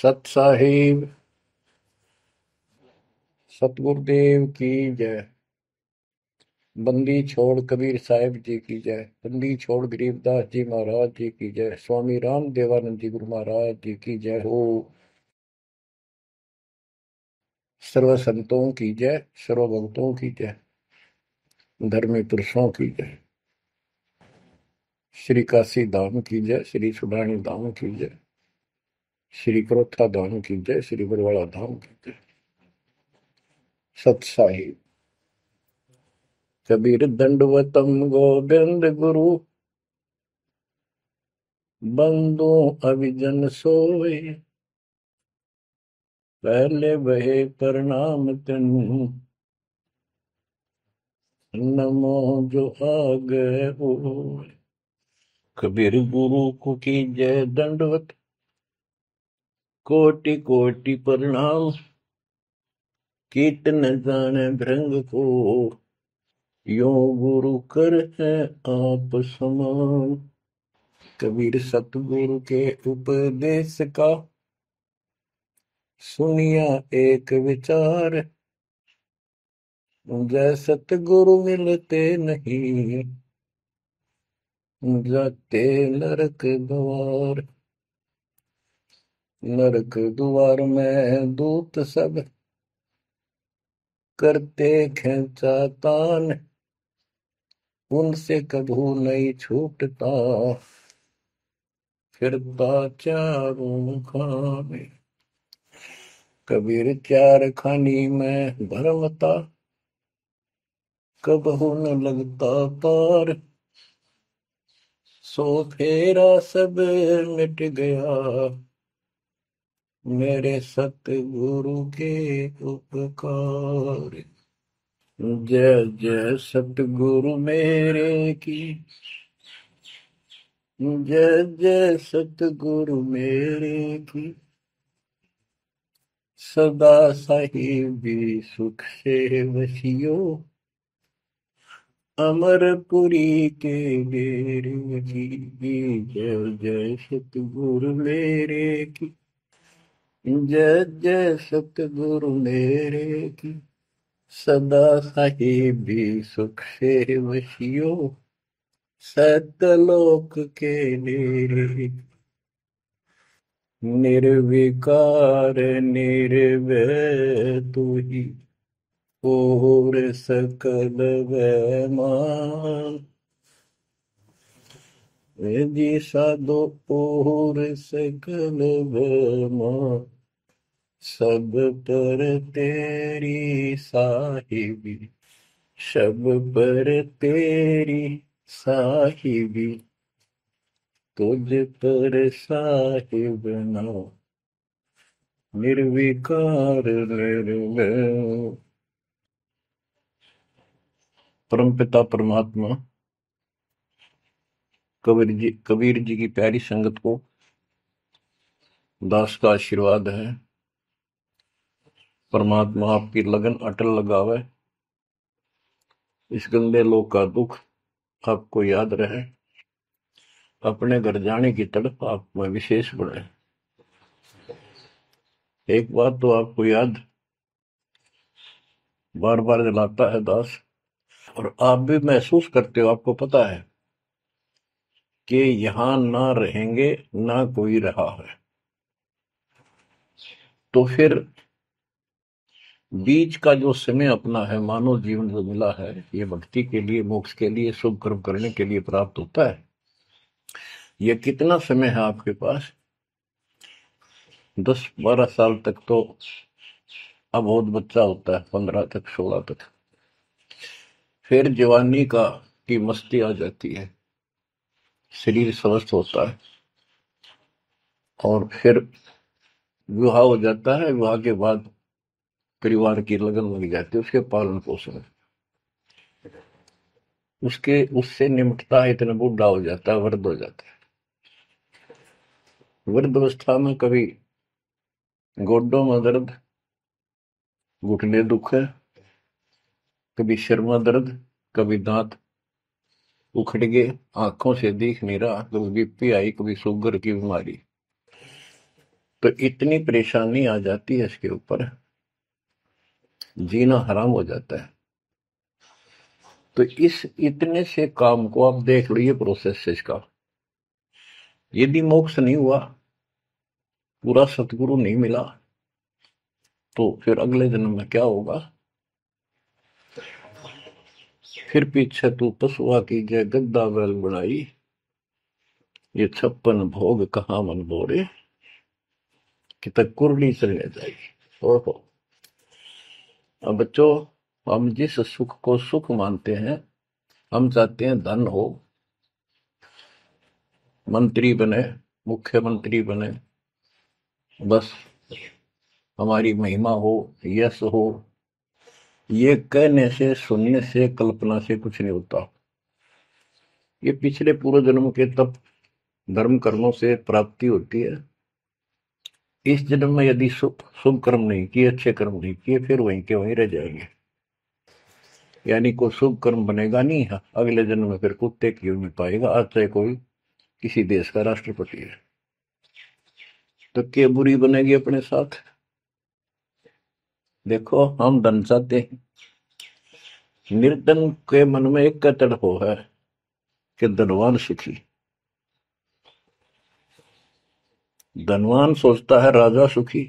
सत साहिब सतगुरुदेव की जय। बंदी छोड़ कबीर साहिब जी की जय। बंदी छोड़ गरीबदास जी महाराज जी की जय। स्वामी राम देवानंद जी गुरु महाराज जी की जय हो। सर्व संतों की जय, सर्व भक्तों की जय, धर्मी पुरुषों की जय। श्री काशी धाम की जय, श्री सुडानी धाम की जय, श्री क्रोथा धाम की जय, श्री बरवाड़ा धाम की जय। सत साहिब कबीर दंडवतम गोविंद गुरु, बंदो अभिजन सोए, पहले बहे प्रणाम तिन, नमो जो आगे हो। कबीर गुरु को की जय दंडवत, कोटि कोटि प्रणाम, कीर्तन जाने भृंग को, यो गुरु कर है आप समान। कबीर सतगुरु के उपदेश का, सुनिया एक विचार, जय सतगुरु मिलते नहीं, जाते नरक द्वार। नरक द्वार में दूत सब, करते खेचा तान, उनसे कभू नहीं छूटता, फिरता चारों खाने। कबीर चार खानी में भरमता, कबहू न लगता पार, सो फेरा सब मिट गया, मेरे सतगुरु के उपकार। जय जय सतगुरु मेरे की, जय जय सतगुरु मेरे की, सदा साहिबी सुख से वसियो, अमरपुरी के डेरे की। जय जय सतगुरु मेरे की, जय जय सतगुरु मेरे की, सदा साहिबी सुख से वसियो, सतलोक के डेरे। निर्विकार निर्भय तू ही, और सकल वैमान। जी साधो और सकल वैमान, सब पर तेरी साहिबी, सब पर तेरी साहिबी, तुझ पर साहिब ना, निर्विकार निर्भय। परमपिता परमात्मा कबीर जी की प्यारी संगत को दास का आशीर्वाद है। परमात्मा आपकी लगन अटल लगावे, इस गंदे लोक का दुख आपको याद रहे, अपने घर जाने की तड़प आप में विशेष बढ़े। एक बात तो आपको याद बार बार दिलाता है दास, और आप भी महसूस करते हो, आपको पता है कि यहां ना रहेंगे ना कोई रहा है, तो फिर बीच का जो समय अपना है, मानव जीवन जो मिला है, ये भक्ति के लिए, मोक्ष के लिए, शुभ कर्म करने के लिए प्राप्त होता है। ये कितना समय है आपके पास? 10-12 साल तक तो अब बहुत बच्चा होता है, 15 तक, 16 तक, फिर जवानी की मस्ती आ जाती है, शरीर स्वस्थ होता है, और फिर विवाह हो जाता है। विवाह के बाद परिवार की लगन लग जाती है, उसके पालन पोषण, उसके उससे निमटता है, इतना बूढ़ा हो जाता है, वृद्ध हो जाता है। वृद्ध अवस्था में कभी गोड्डों में दर्द, घुटने दुख है, कभी सिर में दर्द, कभी दांत उखड़ गए, आंखों से दिख नहीं रहा, कभी बीपी आई, कभी शुगर की बीमारी। तो इतनी परेशानी आ जाती है इसके ऊपर, जीना हराम हो जाता है। तो इस इतने से काम को आप देख लो, ये प्रोसेस है इसका। यदि मोक्ष नहीं हुआ, पूरा सतगुरु नहीं मिला, तो फिर अगले जन्म में क्या होगा? फिर पीछे तू पशुआ की जय गद्दा बैल बनाई, ये 56 भोग कहाँ मन बोरे, कि तक कुरली चलने जाएगी। ओहो। अब बच्चों, हम जिस सुख को सुख मानते हैं, हम चाहते हैं धन हो, मंत्री बने, मुख्यमंत्री बने, बस हमारी महिमा हो, यश हो। ये कहने से, सुनने से, कल्पना से कुछ नहीं होता। ये पिछले पूर्व जन्म के तप धर्म कर्मों से प्राप्ति होती है। इस जन्म में यदि शुभ कर्म नहीं किए, अच्छे कर्म नहीं किए, फिर वहीं के वहीं रह जाएंगे। यानी कोई शुभ कर्म बनेगा नहीं है, अगले जन्म में फिर कुत्ते की में पाएगा, आज चाहे कोई किसी देश का राष्ट्रपति है। तो क्या बुरी बनेगी अपने साथ? देखो, हम धन चाहते हैं, निर्धन के मन में एक का तड़प है कि धनवान सुखी। धनवान सोचता है राजा सुखी।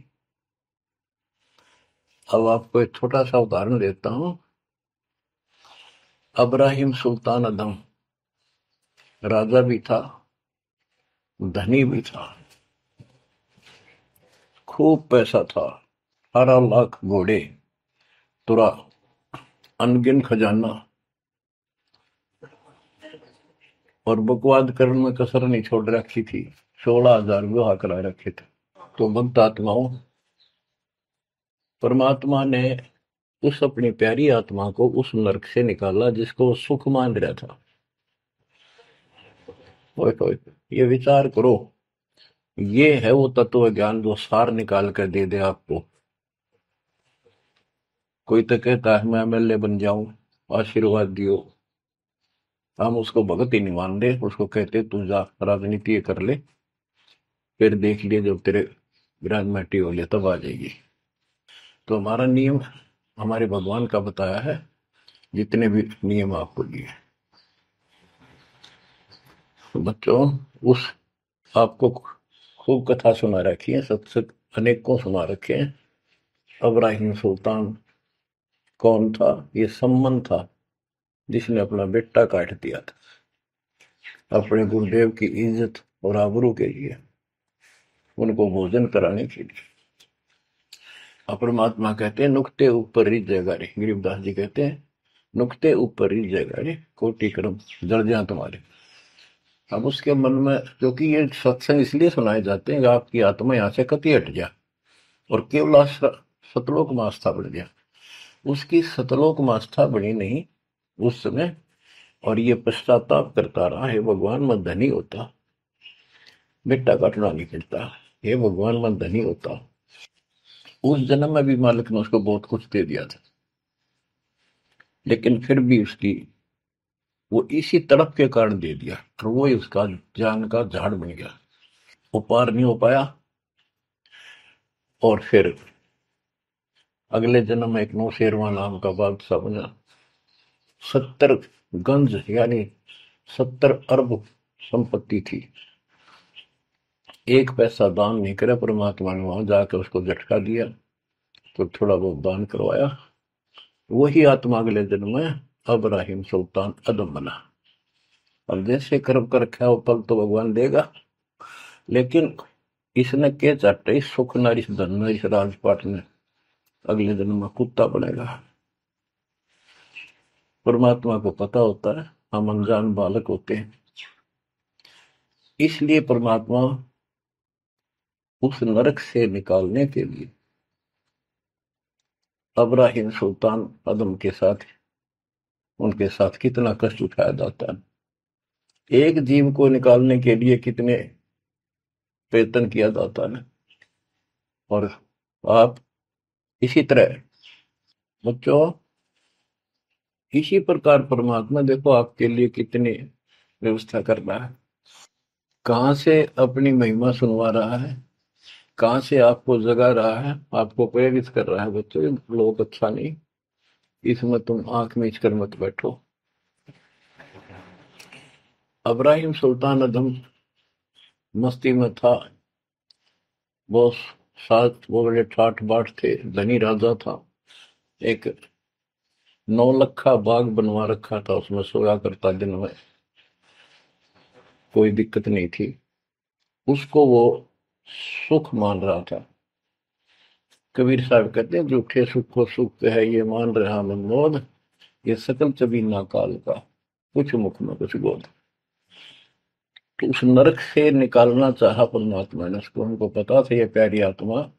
अब आपको एक छोटा सा उदाहरण देता हूं। अब्राहिम सुल्तान अदम राजा भी था, धनी भी था, खूब पैसा था, 18 लाख घोड़े, तुरा, अनगिन खजाना, और बकवाद करने में कसर नहीं छोड़ रखी थी। 16,000 विवाह करा रखे थे। तो भक्त आत्माओं, परमात्मा ने उस अपनी प्यारी आत्मा को उस नरक से निकाला जिसको वो सुख मान रहा था। ओए ओए, ये विचार करो, ये है वो तत्व ज्ञान जो सार निकाल कर दे दे आपको। कोई तो कहता है मैं एमएलए बन जाऊं, आशीर्वाद दियो। हम उसको भगत ही नहीं मान रहे, उसको कहते तू जा राजनीति कर ले, फिर देख लिए जब तेरे ग्रेजुएटी हो लिया तब आ जाएगी। तो हमारा नियम हमारे भगवान का बताया है, जितने भी नियम आपको दिए। तो बच्चों, उस आपको खूब कथा सुना रखी है, सत्संग अनेकों सुना रखे हैं। अब्राहिम सुल्तान कौन था? ये सम्मन था जिसने अपना बेटा काट दिया था अपने गुरुदेव की इज्जत और आबरू के लिए, उनको भोजन कराने के लिए। परमात्मा कहते हैं नुक्ते ऊपर रिझ जाएगा रे, गरीबदास जी कहते हैं नुक्ते ऊपर रिझ जाएगा रे, कोटि कर्म जड़ जाए तुम्हारे। अब उसके मन में, क्योंकि ये सत्संग इसलिए सुनाए जाते हैं कि आपकी आत्मा यहां से कति हट जाए और केवल सतलोक में आस्था बढ़ जाए। उसकी सतलोक में आस्था बनी नहीं उस समय, और ये पश्चाताप करता रहा, हे भगवान मैं धनी होता, बेटा काटना नहीं पड़ता, हे भगवान मैं धनी होता। उस जन्म में भी मालिक ने उसको बहुत कुछ दे दिया था, लेकिन फिर भी उसकी वो इसी तड़प के कारण दे दिया, और वो ही उसका जान का झाड़ बन गया। वो पार नहीं हो पाया, और फिर अगले जन्म में एक नौशेरवा नाम का बादशाह बना। 70 गंज यानी 70 अरब संपत्ति थी। एक पैसा दान नहीं करे, परमात्मा ने वहां जाकर उसको झटका दिया, तो थोड़ा बहुत दान करवाया। वही आत्मा अगले जन्म में अब्राहिम सुल्तान अदम बना। अब जैसे कर्म कर रखा है वो फल तो भगवान देगा, लेकिन इसने के चाटे इस सुख न, इस धन न, इस राजपाट में अगले जन्म में कुत्ता बनेगा। परमात्मा को पता होता है हम अनजान बालक होते हैं, इसलिए परमात्मा उस नरक से निकालने के लिए अब्राहिम सुल्तान अदम के साथ, उनके साथ कितना कष्ट उठाया जाता है। एक जीव को निकालने के लिए कितने प्रयत्न किया जाता है। और आप इसी तरह बच्चों, इसी प्रकार परमात्मा देखो आपके लिए कितनी व्यवस्था कर रहा है, कहां से अपनी महिमा सुनवा रहा है। कहाँ से आपको जगा रहा है, आपको प्रेरित कर रहा है, बच्चों ये लोग अच्छा नहीं, इसमें तुम आंख मीच कर मत बैठो। अब्राहिम सुल्तान अदम मस्ती में था, वो साथ वो बड़े ठाठ बाट थे, धनी राजा था। एक 9 लखा बाग बनवा रखा था, उसमें सोया करता दिन में, कोई दिक्कत नहीं थी उसको, वो सुख मान रहा था। कबीर साहब कहते हैं, झूठे सुख को सुख है ये मान रहा मनमोद, ये सकल चबीना काल का, कुछ मुख में कुछ बोध। तो उस नरक से निकालना चाहा परमात्मा ने उसको, हमको पता था ये प्यारी आत्मा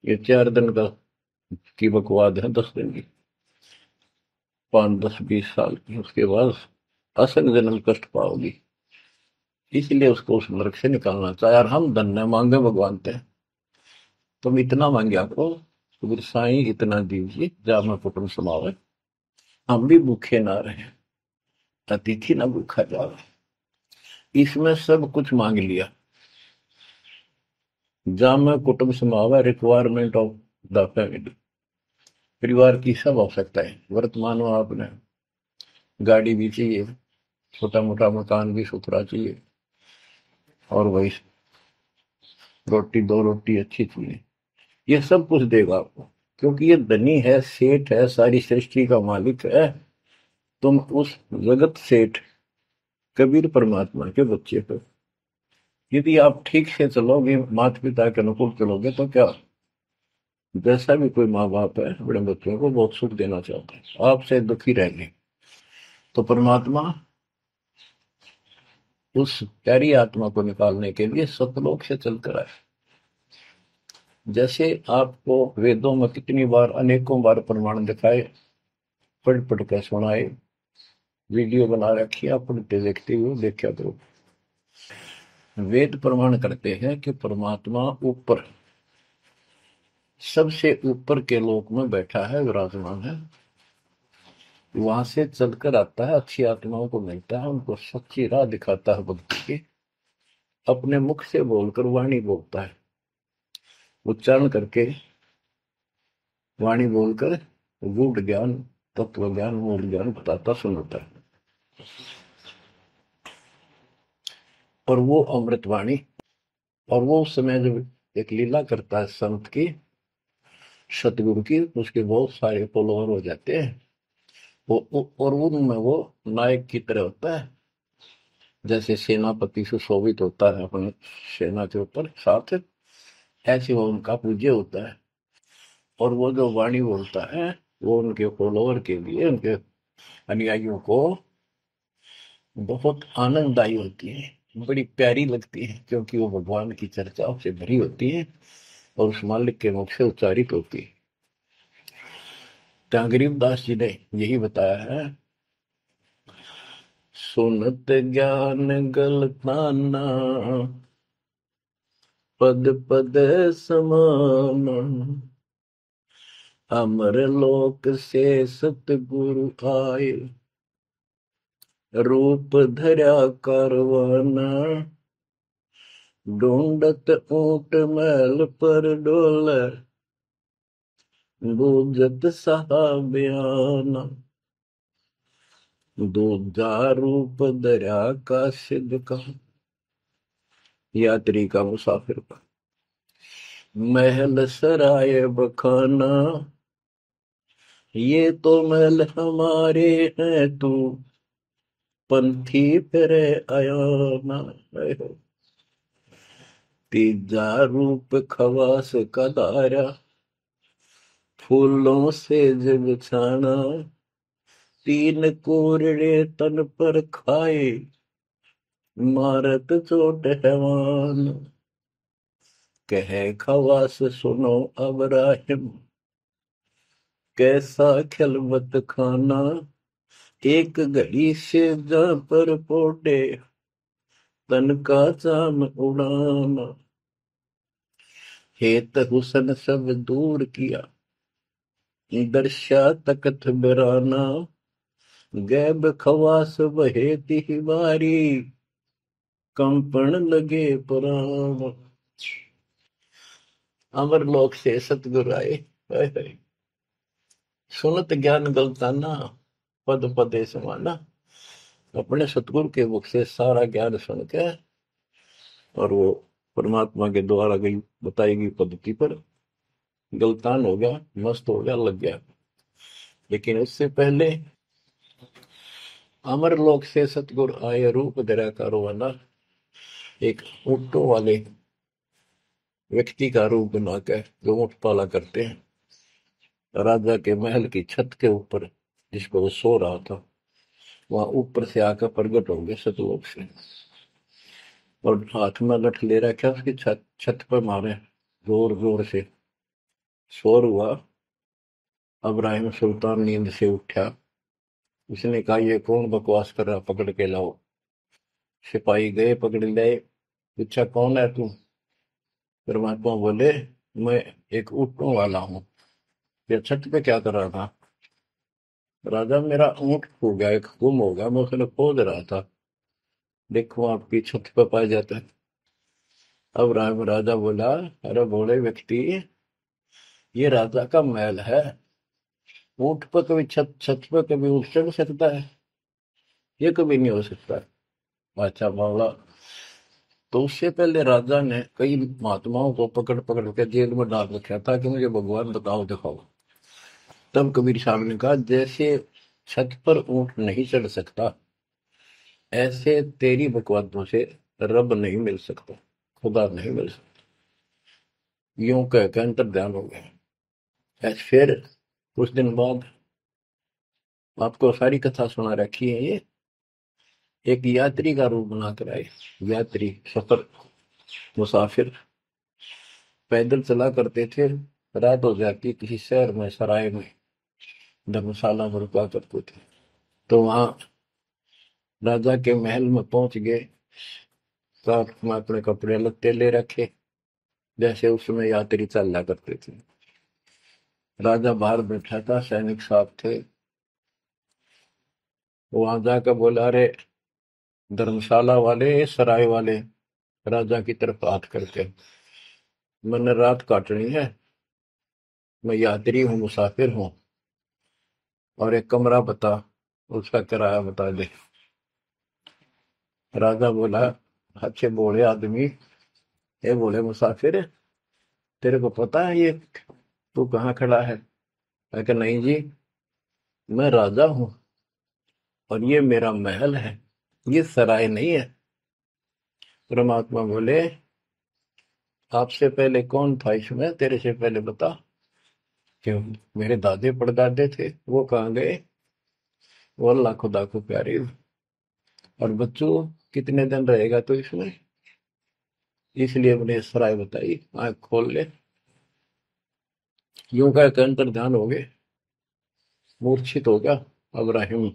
ये 4 दिन का की बकवाद है, 10 दिन की, 5, 10, 20 साल की, उसके बाद असंग जन्म कष्ट पाओगी, इसलिए उसको उस नरक से निकालना चाहे। और हम धन्य मांगे भगवान से, तुम इतना मांगे आपको, तो साईं इतना दीजिए जामा कुटुंब समावे, हम भी भूखे ना रहे, अतिथि ना भूखा जावे। इसमें सब कुछ मांग लिया। जामा कुटुंब समावे, रिक्वायरमेंट ऑफ द फैमिली, परिवार की सब आवश्यकताएं। वर्तमान में आपने गाड़ी भी चाहिए, छोटा मोटा मकान भी सुथरा चाहिए, और वही रोटी, 2 रोटी अच्छी चाहिए, ये सब कुछ देगा आपको, क्योंकि ये धनी है, सेठ है, सारी सृष्टि का मालिक है। तुम उस जगत सेठ कबीर परमात्मा के बच्चे हो। यदि आप ठीक से चलोगे, माता पिता के अनुकूल चलोगे, तो क्या, जैसा भी कोई माँ बाप है अपने बच्चों को बहुत सुख देना चाहते हैं, आपसे दुखी रहेंगे, तो परमात्मा उस प्यारी आत्मा को निकालने के लिए सतलोक से चलकर आए। जैसे आपको वेदों में कितनी बार, अनेकों बार प्रमाण दिखाए, पढ़ पढ़ कर सुनाए, वीडियो बना रखी, आप पढ़ते देखते हुए देखा करो। वेद प्रमाण करते हैं कि परमात्मा ऊपर, सबसे ऊपर के लोक में बैठा है, विराजमान है, वहां से चलकर आता है, अच्छी आत्माओं को मिलता है, उनको सच्ची राह दिखाता है भक्ति की, अपने मुख से बोलकर वाणी बोलता है, उच्चारण करके वाणी बोलकर गूढ़ ज्ञान, तत्व ज्ञान, मूल ज्ञान बताता सुनाता है। और वो अमृतवाणी, और वो उस समय जब एक लीला करता है संत की, सतगुरु की, उसके बहुत सारे फॉलोअर हो जाते हैं, और उनमें वो नायक की तरह होता है, जैसे सेनापति सुशोभित होता है अपने सेना के ऊपर साथ, ऐसे वो उनका पूज्य होता है। और वो जो वाणी बोलता है, वो उनके फॉलोअर के लिए, उनके अनुयायियों को बहुत आनंददायी होती है, बड़ी प्यारी लगती है, क्योंकि वो भगवान की चर्चाओं से भरी होती है और उस मालिक के मुख से उच्चारित होती है। तो गरीबदास जी ने यही बताया है, सुनत ज्ञान गलताना, पद पद समान, अमर लोक से सतगुरु आए, रूप धरा करवाना, ढूंढत ऊंट मैल पर डोले, बूझत साहबियाना, दूजा रूप दरिया का सिद्ध का, यात्री का, मुसाफिर का, महल सराय बखाना, ये तो महल हमारे हैं, तू पंथी फिरे अयाना। तीजा रूप खवास का दायरा, फूलों से जग छाना, तीन कोरड़े तन पर खाए, मारत चोट हैवान, कहे खवास सुनो अब राहिम, कैसा खिलवत खाना, एक घड़ी से जा पर पोटे, तन का चाम उड़ाना, हेत हुसन सब दूर किया, दर्शा तकत बिराना, गैब खवास बहे तिहवारी, कंपन लगे पुराण। अमर लोक से सतगुरु आए, हाय हाय। सुनत ज्ञान गलताना, पद पदे समाना। अपने सतगुरु के मुख से सारा ज्ञान सुन के और वो परमात्मा के द्वारा गई बताई गई पद्धति पर गलतान हो गया, मस्त हो गया, लग गया। लेकिन उससे पहले अमर लोक से सतगुरु आए, रूप धरा कारोबाना। एक ऊँटों वाले व्यक्ति का रूप बनाकर जो ऊँट पाला करते हैं, राजा के महल की छत के ऊपर जिसको वो सो रहा था, वहां ऊपर से आकर प्रकट होंगे सतलोक से, और हाथ में लठ ले रखा, उसकी छत छत पर मारे जोर जोर से। शोर हुआ। अब्राहिम सुल्तान नींद से उठा। उसने कहा, ये कौन बकवास कर रहा, पकड़ के लाओ। सिपाही गए, पकड़ लाए। पूछा, कौन है तू? परमात्मा बोले, मैं एक ऊँटों वाला हूँ। ये छत पे क्या कर रहा था? राजा, मेरा ऊँट खो गया, एक गुम हो गया, मैं उसने खोज रहा था, देखो आपकी छत पे पाया जाता है। अब राजा बोला, अरे भोले व्यक्ति, ये राजा का महल है, ऊँट पर कभी छत छत पर कभी ऊँट चढ़ सकता है? ये कभी नहीं हो सकता। अच्छा बावला। तो उससे पहले राजा ने कई महात्माओं को पकड़ पकड़ के जेल में डाल रखा था कि मुझे भगवान बताओ, दिखाओ। तब कबीर साहब ने कहा, जैसे छत पर ऊँट नहीं चढ़ सकता, ऐसे तेरी बकवादों से रब नहीं मिल सकता, खुदा नहीं मिल सकता। यूं कह के अंतर ध्यान हो गया। ऐसे फिर कुछ दिन बाद आपको सारी कथा सुना रखी है। ये एक यात्री का रूप बनाकर आए। यात्री, सफर, मुसाफिर पैदल चला करते थे। रात हो जाती, किसी शहर में, सराय में, धर्मशाला में रुका करते थे। तो वहां राजा के महल में पहुंच गए। साथ में अपने कपड़े लत्ते ले रखे, जैसे उसमें यात्री चला करते थे। राजा बाहर बैठा था, सैनिक साथ थे। वहां जाकर बोला, अरे धर्मशाला वाले, सराय वाले, राजा की तरफ हाथ करके, मैंने रात काटनी है, मैं यात्री हूँ, मुसाफिर हूँ, और एक कमरा बता, उसका किराया बता दे। राजा बोला, अच्छे बोले आदमी, ये बोले मुसाफिर, तेरे को पता है ये तू कहाँ खड़ा है? मैं कहा, नहीं जी, मैं राजा हूँ और ये मेरा महल है, ये सराय नहीं है। परमात्मा बोले, आपसे पहले कौन था इसमें, तेरे से पहले बता। क्यों? मेरे दादे परदादे थे, वो कहाँ गए? वो अल्लाह खुदा को प्यारे। और बच्चों, कितने दिन रहेगा तो इसमें? इसलिए मैंने सराय बताई, आंख खोल ले। यूं का अंतर ध्यान हो गए, मूर्छित हो गया अब्राहिम।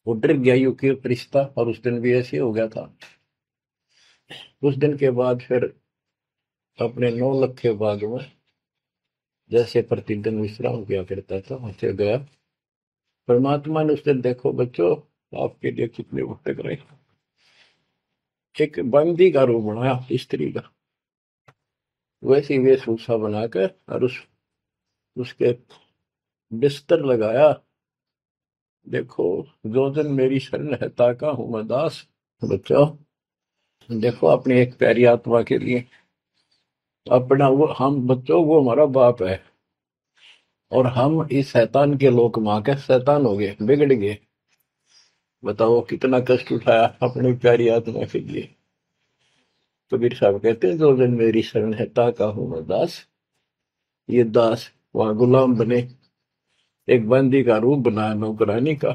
वो डर गया, यू की रिश्ता, और उस दिन भी ऐसे हो गया था। उस दिन के बाद फिर अपने 9 लाख के बाग में जैसे प्रतिदिन विश्राम किया करता था, वैसे गया। परमात्मा ने उस दिन, देखो बच्चों, आपके लिए कितने भटक रहे, एक बंदी का रूप बनाया, स्त्री का, वैसी वेशभूषा बनाकर, और उसके बिस्तर लगाया। देखो, जो दिन मेरी शरण है, ताका हूं मैं दास। बच्चों, देखो अपनी एक प्यारी आत्मा के लिए अपना, वो हम बच्चों, वो हमारा बाप है, और हम इस शैतान के लोक मां के शैतान हो गए, बिगड़ गए। बताओ कितना कष्ट उठाया अपनी प्यारी आत्मा के लिए। कबीर साहब कहते हैं, जो दिन मेरी शरण है, ताका हूं मैं दास। ये दास वहां गुलाम बने, एक बंदी का रूप बनाया नौकरानी का,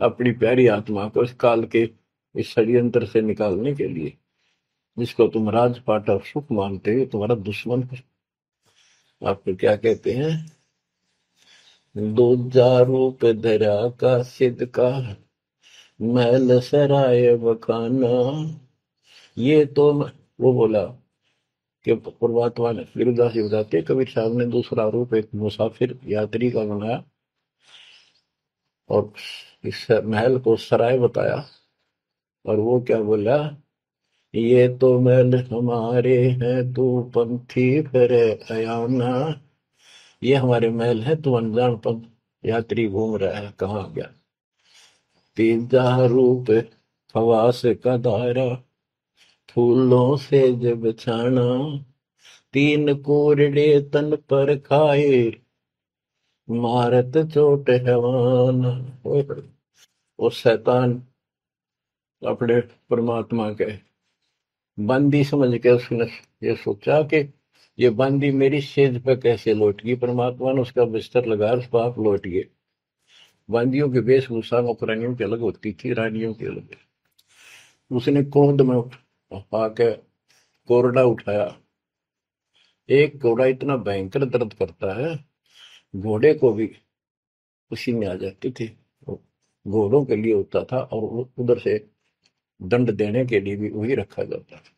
अपनी प्यारी आत्मा को इस काल के इस षड्यंत्र से निकालने के लिए। जिसको तुम राजपाट और सुख मानते हो, तुम्हारा दुश्मन है। आपको क्या कहते हैं? दूजा रूप धरा का सिद्ध का, महल सराय बखाना। ये तो वो बोला कि परमात्मा ने, गिरिदास जी बताते हैं, कबीर साहब ने दूसरा रूप एक मुसाफिर यात्री का बनाया, और इस महल को सराय बताया। और वो क्या बोला ये तो महल हमारे हैं, तू पंथी फिर अयाना। ये हमारे महल है, तू अनजान पंथ यात्री घूम रहा है, कहाँ गया। तीजा रूप खवास का दायरा, फूलों से जब छाना। तीन कोरडे तन पर खाए, मारत चोट हैवान। वो शैतान अपने परमात्मा के बंदी समझ के उसने ये सोचा कि ये बंदी मेरी सेज पे कैसे लौट गई। परमात्मा ने उसका बिस्तर लगा, उस पाप लौट गए। बंदियों की वेशभूषा नौकरानियों की अलग होती थी, रानियों की अलग। उसने क्रोध में आके कोरडा उठाया। एक घोड़ा इतना भयंकर दर्द करता है, घोड़े को भी उसी में आ जाती थी। घोड़ों के लिए होता था, और उधर से दंड देने के लिए भी वही रखा जाता था।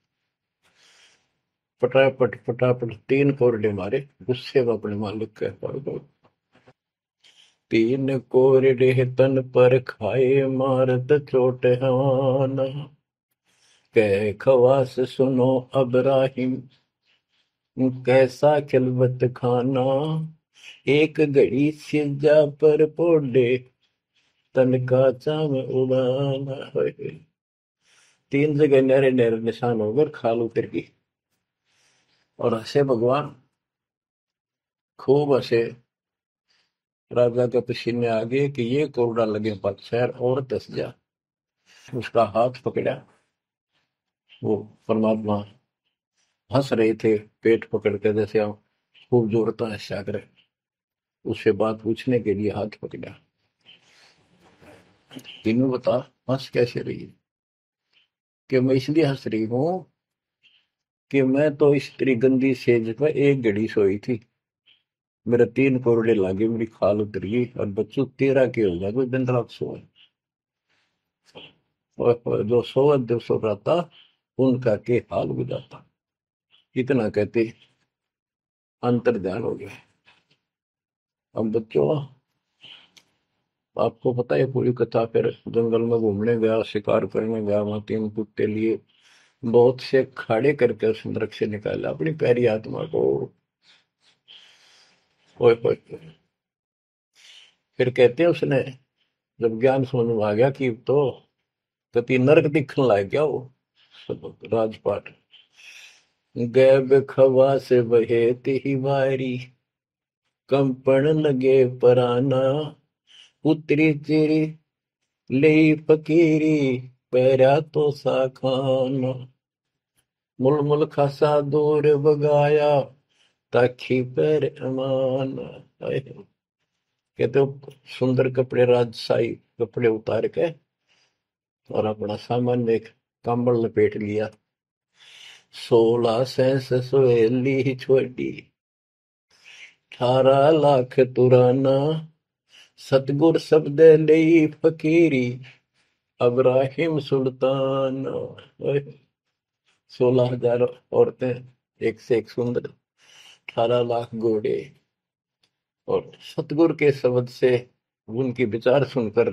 फटाफट फटाफट तीन कोरडे मारे, गुस्से में अपने मालिक के पास गए। तीन कोरडे तन पर खाए, मारत चोट हवान। कह खवास सुनो अबराहिम, कैसा खिलवत खाना। एक घड़ी सिजा पर पोडे, तन का चाम उड़ाना। तीन जगह नहरे नहरे निशान होकर खाल उतर गई। और हंसे भगवान, खूब हंसे। राजा के पसीने आ गए कि ये कोरडा लगे पत्थर और दस जा। उसका हाथ पकड़ा। वो परमात्मा हंस रहे थे, पेट पकड़ के, जैसे हम खूब जोरता है सागर। उससे बात पूछने के लिए हाथ पकड़ा। तीनों बता, हंस कैसे रही है। कि मैं इसलिए हंस रही हूं कि मैं तो इस तेरी गंदी सेज पर एक घड़ी सोई थी, मेरे तीन कोरडे लागे, मेरी खाल उतर गई, और बच्चों तेरा के हो गया कोई दिन रात सोए। और जो सोवत जो सो रहा था, उनका के हाल बुझाता। इतना कहते अंतर ध्यान हो गया। अब बच्चों, आपको पता है पूरी कथा। फिर जंगल में घूमने गया, शिकार करने गया, वहां तीन कुत्ते लिए, बहुत से खाड़े करके उस नरक से निकाला अपनी प्यारी आत्मा को। ओए ओए। फिर कहते हैं उसने जब ज्ञान समझ में आ गया कि तो कति नरक दिखने लग गया वो। राजपाट गैब खवा से बहे ही वारी, कंपन लगे पराना। उतरी चिरी ले फकीरी, पैरा तो सा खाना। मुलमुल खासा दूर बगाया, ताखी पैर अमान। कहते हो सुंदर कपड़े, राजशाही कपड़े उतार के, और अपना सामान एक कंबल लपेट लिया। 16 सहेली ही छोड़ी, 18 लाख तुराना। सतगुर शब्द ले फकीरी, अब्राहिम सुल्तान। 16,000 औरतें, एक से एक सुंदर, 18 लाख घोड़े, और सतगुरु के शब्द से उनकी विचार सुनकर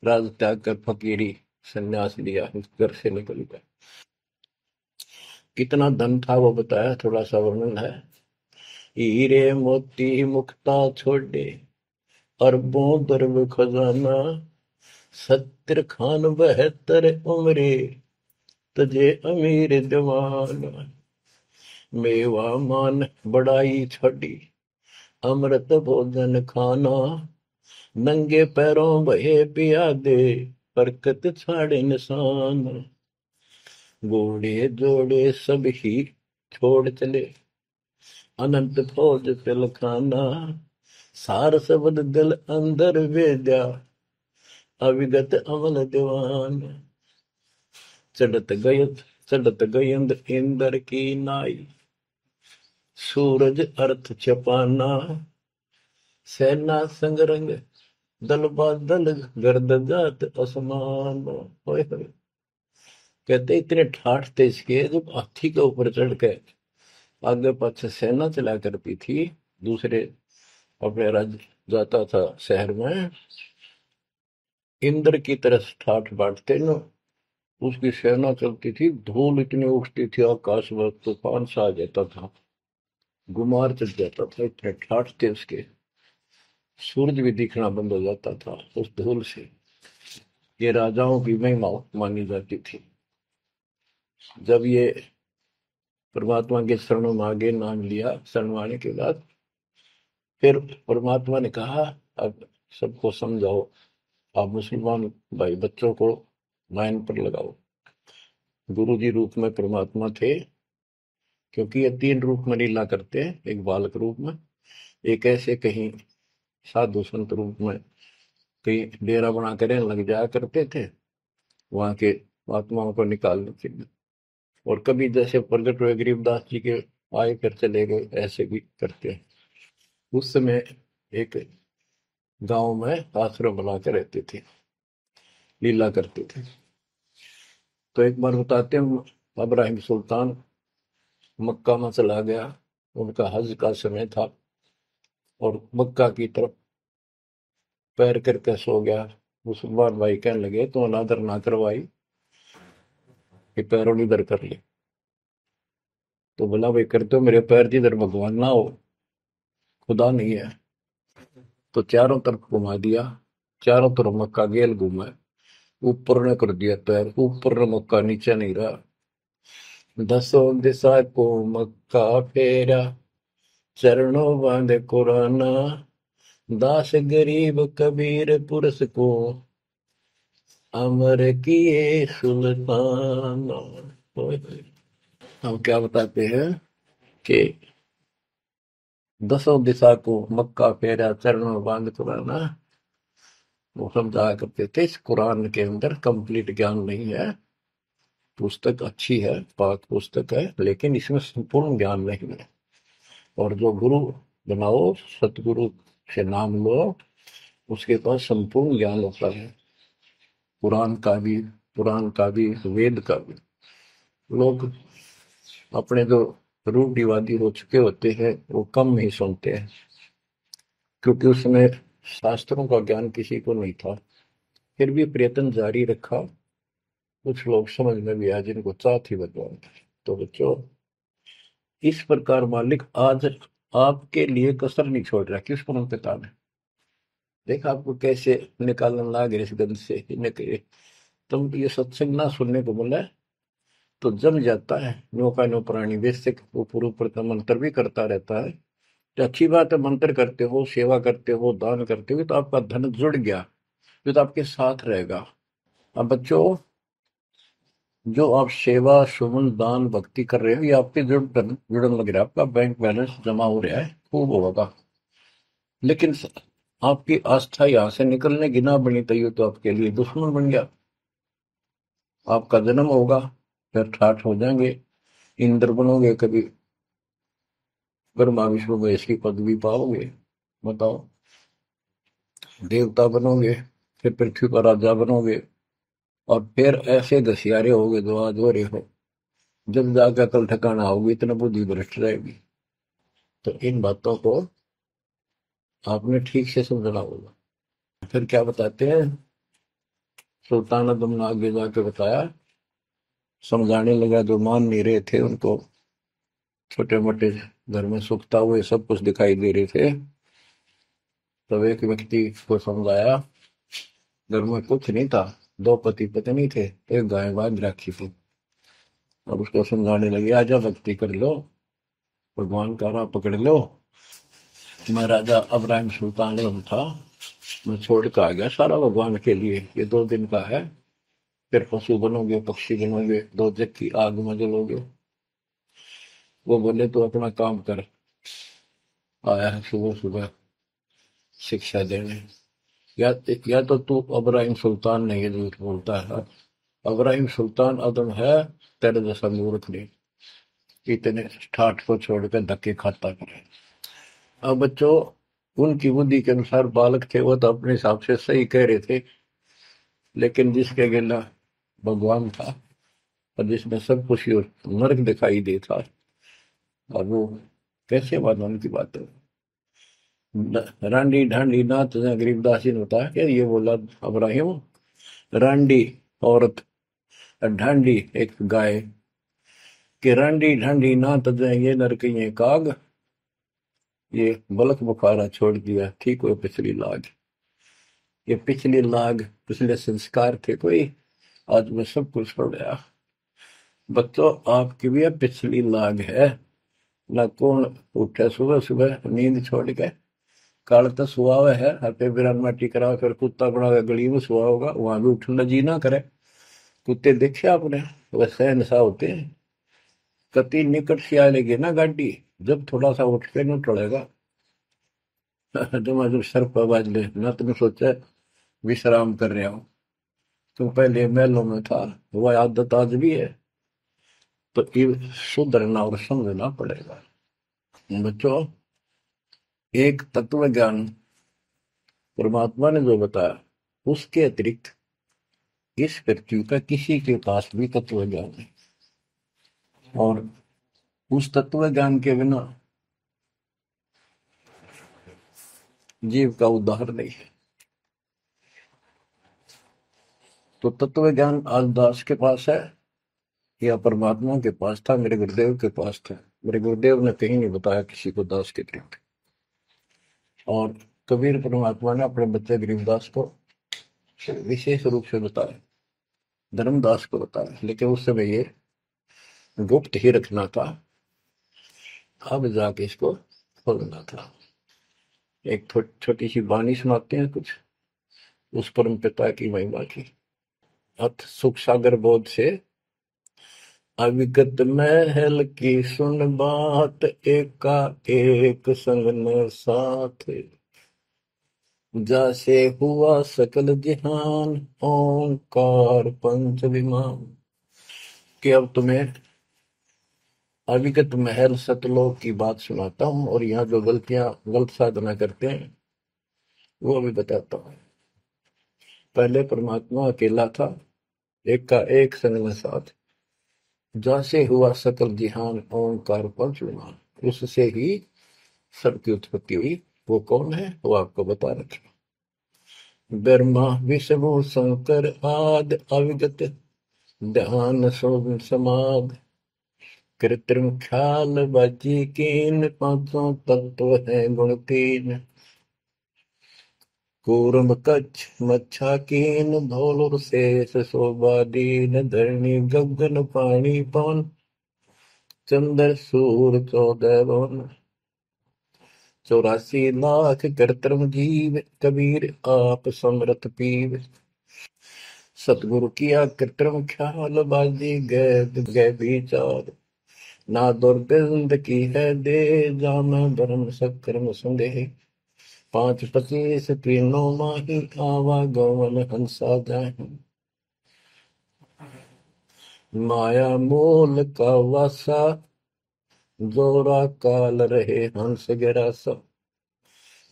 राज त्याग कर फकीरी संन्यास लिया, उस घर से निकल गया। कितना धन था वो बताया, थोड़ा सा वर्णन है। हीरे मोती मुक्ता छोड़े, अरबों दरब खजाना। 70 खान 72 उम्रे, तजे अमीर जवान। मेवा मान बड़ाई छड़ी, अमृत भोजन खाना। नंगे पैरों बहे पियादे, बरकत छाड़े निशान। घोड़े जोड़े सब ही छोड़ चले, अनंत फौज तिलखाना। सार शब्द दिल अंदर वेद्या, अविगत अमल दीवान। चढ़त गयत चढ़त गयंद इंद्र की नाई, सूरज अर्थ छपाना। सेना संगरंग दल बादल, गर्द जात असमान। होए होए। कहते इतने ठाठ थे इसके, जब हाथी के ऊपर चढ़ के आगे पाछे सेना चला करती थी, दूसरे अपने राज्य जाता था शहर में, इंद्र की तरह ठाठ बांटते न। उसकी सेना चलती थी, धूल इतनी उठती थी आकाश में, तूफान सा आ जाता था, गुमार चढ़ जाता था, इतने ठाठ थे उसके। सूरज भी दिखना बंद हो जाता था उस धूल से। ये राजाओं की महिमा मानी जाती थी। जब ये परमात्मा के शरणों में आगे नाम लिया, शरण आने के बाद फिर परमात्मा ने कहा, अब सबको समझाओ, आप मुसलमान भाई बच्चों को लाइन पर लगाओ। गुरु जी रूप में परमात्मा थे, क्योंकि ये तीन रूप में लीला करते हैं, एक बालक रूप में, एक ऐसे कहीं साधु संत रूप में कहीं डेरा बना कर लग जाया करते थे वहां के आत्माओं को निकालने के लिए, और कभी जैसे प्रगट हुए गरीबदास जी के आए कर चले गए, ऐसे भी करते हैं। उस समय एक गांव में आश्रम बना के रहते थे, लीला करते थे। तो एक बार बताते हैं, इब्राहिम सुल्तान मक्का में चला गया, उनका हज का समय था, और मक्का की तरफ पैर करके सो गया। मुसलमान भाई कहने लगे, तो अनादर ना करवाई, कि पैरों इधर कर ले। तो बोला, भाई करते हो मेरे पैर जिधर भगवान ना हो, खुदा नहीं है। तो चारों तरफ घुमा दिया, चारों तरफ मक्का गेल घूमा, ऊपर ने कर दिया पैर, ऊपर ने मक्का, नीचे नहीं रहा। दसों दिशा को मक्का फेरा, चरणों बांधे कुराना, दास गरीब कबीर पुरस को, अमर किए सुल्तान। हम क्या बताते हैं कि दसों दिशा को मक्का फेरा, चरणों बांध कुराना, वो समझाया करते थे। इस कुरान के अंदर कंप्लीट ज्ञान नहीं है, पुस्तक अच्छी है, पाक पुस्तक है, लेकिन इसमें संपूर्ण ज्ञान नहीं है। और जो गुरु बनाओ, सतगुरु से नाम लो, उसके पास संपूर्ण ज्ञान होता है, कुरान का भी, पुराण का भी, वेद का भी। लोग अपने जो रूढ़िवादी हो चुके होते हैं, वो कम ही सुनते हैं, क्योंकि उसमें शास्त्रों का ज्ञान किसी को नहीं था। फिर भी प्रयत्न जारी रखा, कुछ लोग समझ में भी आए जिनको चाह थी भगवान। तो बच्चों, इस प्रकार मालिक आज आपके लिए कसर नहीं छोड़ रहा। किस पर पिता ने देखा आपको कैसे निकालने लगे इस गंध से, इन्हें तुम ये सत्संग ना सुनने को बोला है, तो जम जाता है नौका नो प्राणी। वैसे ऊपर ऊपर का मंत्र भी करता रहता है, तो अच्छी बात है, मंत्र करते हो, सेवा करते हो, दान करते हो, तो आपका धन जुड़ गया, तो आपके साथ रहेगा। अब बच्चों, जो आप सेवा सुमन दान भक्ति कर रहे हो, ये आपके जुड़न लग रहा है, आपका बैंक बैलेंस जमा हो रहा है, खूब होगा। लेकिन आपकी आस्था यहाँ से निकलने की ना बनी, तो ये तो आपके लिए दुश्मन बन गया। आपका जन्म होगा, फिर ठाठ हो जाएंगे, इंद्र बनोगे, कभी ब्रह्मा विष्णु महेश की पदवी पाओगे, बताओ, देवता बनोगे, फिर पृथ्वी पर राजा बनोगे, और फिर ऐसे घसियारे होगे जो आज हो रहे हो। जब जाकर कल ठिकाना होगी, इतना बुद्धि भ्रष्ट रहेगी। तो इन बातों को आपने ठीक से समझना होगा। फिर क्या बताते हैं, सुल्तान आदम ने आगे जाके बताया, समझाने लगा, जो मान नहीं रहे थे उनको, छोटे मोटे घर में सुखता हुए सब कुछ दिखाई दे रहे थे। तब एक व्यक्ति को समझाया, घर में कुछ नहीं था, दो पति पत्नी थे, एक गाय बांध रखी थी। अब उसको समझाने लगे, आजा भक्ति कर लो, भगवान का राह पकड़ लो। मैं राजा इब्राहिम सुल्तान आजम था, मैं छोड़ कर आ गया सारा भगवान के लिए, ये 2 दिन का है, फिर पशु बनोगे, पक्षी बनोगे, दो जग की आग में जलोगे। वो बोले, तो अपना काम कर, आया है सुबह सुबह शिक्षा देने। या तो तू इब्राहिम सुल्तान नहीं, ये झूठ बोलता है। इब्राहिम सुल्तान आदम है, तेरे जैसा मूर्ख नहीं, इतने ठाठ को छोड़कर धक्के खाता करे। अब बच्चों, उनकी बुद्धि के अनुसार बालक थे, वो तो अपने हिसाब से सही कह रहे थे, लेकिन जिसके गिला भगवान था, और जिसमें सब कुछ नर्क दिखाई देता, और वो कैसे मानो उनकी बात है। रांडी ढांडी नाथ, गरीबदास जी ने बताया कि ये बोला इब्राहिम, रांडी औरत ढांडी एक गाय कि रांडी ढांडी ना तजे ये नर के ये काग, ये बलक बुखारा छोड़ दिया ठीक हुए पिछली लाग। ये पिछली लाग पिछले संस्कार थे कोई, आज मैं सब कुछ छोड़ गया। बच्चों आपकी भी अब पिछली लाग है ना। कौन उठे सुबह सुबह नींद छोड़ के, काल तो सुआ हुआ है हते बिरान माटी करा फिर कुत्ता बना के गली में सुआ होगा, वहां भी उठना जी ना करे। कुत्ते देखे आपने वैसे नशा होते हैं। कति निकट से आ लेगी ना गाड़ी, जब थोड़ा सा उठ के न टलेगा जब मैं सर पर बाज ले ना, तुम सोचा विश्राम कर रहा हूं। तुम पहले महलों में था, वह आदत आज भी है, तो ये सुधरना और समझना पड़ेगा। बच्चों एक तत्व ज्ञान परमात्मा ने जो बताया, उसके अतिरिक्त इस पृथ्वी का किसी के पास भी तत्व ज्ञान नहीं, और उस तत्व ज्ञान के बिना जीव का उद्धार नहीं है। तो तत्व ज्ञान आज दास के पास है या परमात्मा के पास था, मेरे गुरुदेव के पास था। मेरे गुरुदेव ने कहीं नहीं बताया किसी को दास के अतिरिक्त। और कबीर परमात्मा ने अपने बच्चे गरीबदास को विशेष रूप से बताया, धर्मदास को बताया, लेकिन उस समय ये गुप्त ही रखना था, अब जाके इसको खोलना था। एक छोटी सी वाणी सुनाते हैं कुछ उस परम पिता की महिमा की। अथ सुख सागर बोध से अविगत महल की सुन बात, एका एक संग न साथ, जैसे हुआ सकल जहान, ओंकार पंच विमान। कि अब तुम्हें अविगत महल सतलोक की बात सुनाता हूं, और यहाँ जो गलतियां गलत साधना करते हैं वो भी बताता हूं। पहले परमात्मा अकेला था, एक का एक संग में साथ, जैसे हुआ सकल जिहान, ओंकार पंच विमान। उससे ही सबकी उत्पत्ति हुई। वो कौन है वो आपको बता रखा। ब्रह्मा विष्णु शंकर आद, अविगत ध्यान समाध, कृत्रिम ख्याल बाजी कीन, पांचों तत्व है गुण तीन। कूर्म कच्छ मच्छा कीन, धौल और शेष शोभा दीन, धरणी गगन पानी पवन, चंद्र सूर 14 भवन। 84 लाख कृत्रिम जीव, कबीर आप समरथ पीव। सतगुरु किया कृत्रिम ख्याल, बाजी गए विचार, ना दुर्बिंद की है दे, जाना धर्म सक्रम संदेह। 5 25 तीनों माही, आवा गवन हंसा जाहि। माया मूल का वासा, जोरा काल रहे हंस गिरासा।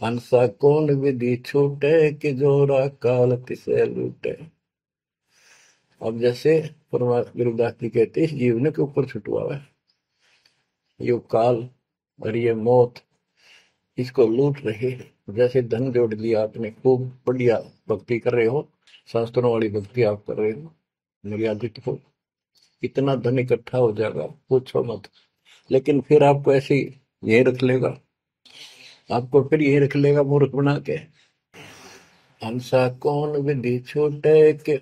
हंसा कौन विधि छूटे, कि जोरा काल तिसे लूटे। अब जैसे परमात्मा गुरुदास जी कहते हैं, इस जीवन के ऊपर छुटवा है ये काल और ये मौत, इसको लूट रहे हैं। जैसे धन जोड़ लिया आपने, खूब बढ़िया भक्ति कर रहे हो, शास्त्रों वाली भक्ति आप कर रहे हो, मर्यादित हो, इतना धन इकट्ठा हो जाएगा पूछो मत। लेकिन फिर आपको ऐसे यही रख लेगा, आपको फिर यही रख लेगा मूर्ख बना के। हंसा कौन विधि छूटे, के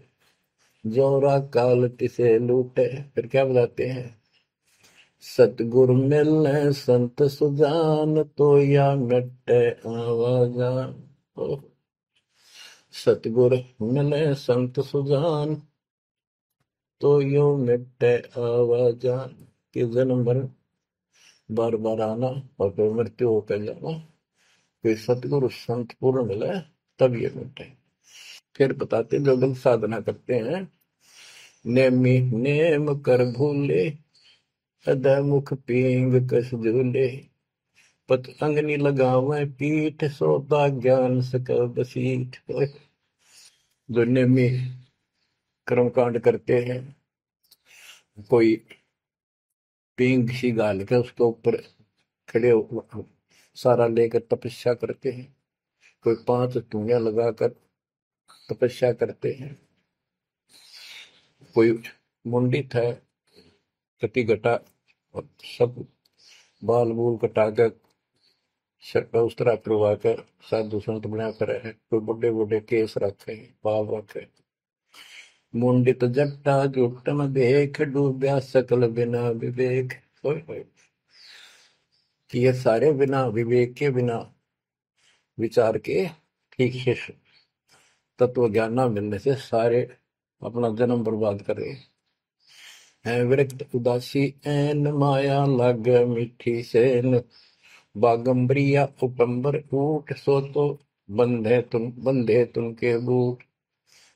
जोरा काल तिसे लूटे। फिर क्या बताते हैं, सतगुरु मिलने संत सुजान, तो या मिटे आवाजान। सतगुरु मिले संत सुजान, तो यो मिटे आवाजान। कि जन्म भर बार बार आना और फिर मृत्यु होकर जाना। फिर सतगुरु संत पूर्ण मिले तब ये मिटे। फिर बताते जो लोग साधना करते हैं, नेमी नेम कर भूले, अदा मुख पींग कस झूले। पतंगनी लगावे पीठ, सोता ज्ञान सकल बसीठ। जो नेमी कर्मकांड करते हैं, कोई पींग सी गाल के उसके ऊपर खड़े सारा लेकर तपस्या करते हैं, कोई 5 धुनिया लगाकर तपस्या करते हैं, कोई मुंडित है, कटी घटा, और सब बाल बूल कटा कर शर्ट उस तरह करवा कर साधु संत बना कर है। कोई बड़े बड़े केस रखे, पाव रखे। मुंडित जट्टा जुटम देख, डूबया सकल बिना विवेक। होय कि ये सारे बिना विवेक के, बिना विचार के, ठीक से तत्व ज्ञान न मिलने से सारे अपना जन्म बर्बाद कर रहे हैं। विरक्त उदासी एन, माया लग मीठी सेन, बागंबरिया उपंबर ऊट, सो तो बंधे तुम के बूट।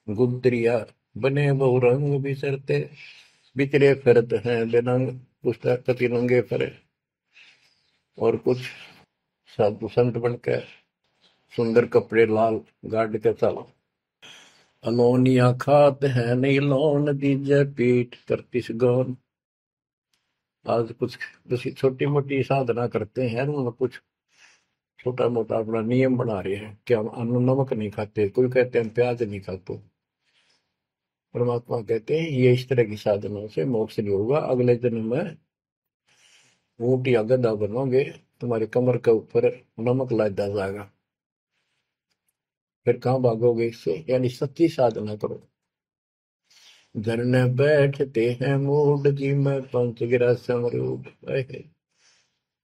गुदरिया बने बहु रंग बिसरते, बिचरे फिरत हैं बेनंग। पुस्तक कति नंगे फरे। और कुछ साधु संत बनकर सुंदर कपड़े लाल गाड़ के चलो। अलोनिया खात है नहीं लोन, दीजे पीठ करतीस गौन। आज कुछ किसी छोटी मोटी साधना करते हैं, उनमें कुछ छोटा मोटा अपना नियम बना रहे हैं कि हम अन्न नमक नहीं खाते, कोई कहते हैं प्याज नहीं खाते। परमात्मा कहते हैं ये इस तरह की साधनों से मोक्ष नहीं होगा, अगले जन्म में ऊंट या गधा बनोगे, तुम्हारी कमर के ऊपर नमक लादा जाएगा, फिर कहाँ भागोगे इससे। यानी सच्ची साधना करो। धरने बैठते हैं मूड, जी में पंच गिरा समरूप।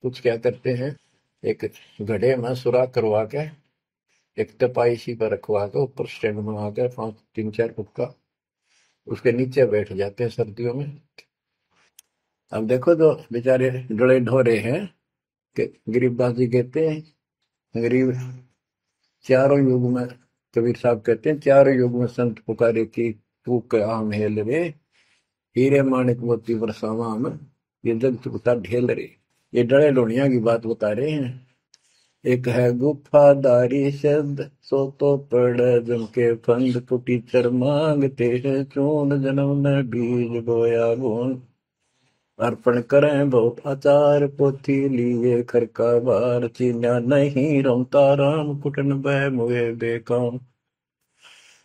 कुछ क्या करते हैं, एक घड़े में सुराख करवा के, एक तपाई सी पर रखवा के, ऊपर स्टैंड बना के 3-4 फुट का, उसके नीचे बैठ जाते हैं सर्दियों में। अब देखो जो बेचारे डोले ढोरे हैं कि गरीबदास जी कहते हैं, गरीब चारों युग में, कबीर साहब कहते हैं चारों युग में संत पुकारे की, फूक आम हेल रे, हीरे माणिक मोती बरसावा हम, ये जग चुकता ढेल रे। ये डरे लोनिया की बात बता रहे हैं। एक है गुफादारी शब्द, सो तो पड़ जम के फंद, कुटी चर मांगते हैं चून, जन्म ने बीज बोया गुण। अर्पण करें बहुत आचार, पोथी लिए खर का बार, चीन्या नहीं रमता राम, कुटन बह मुए बेकाम।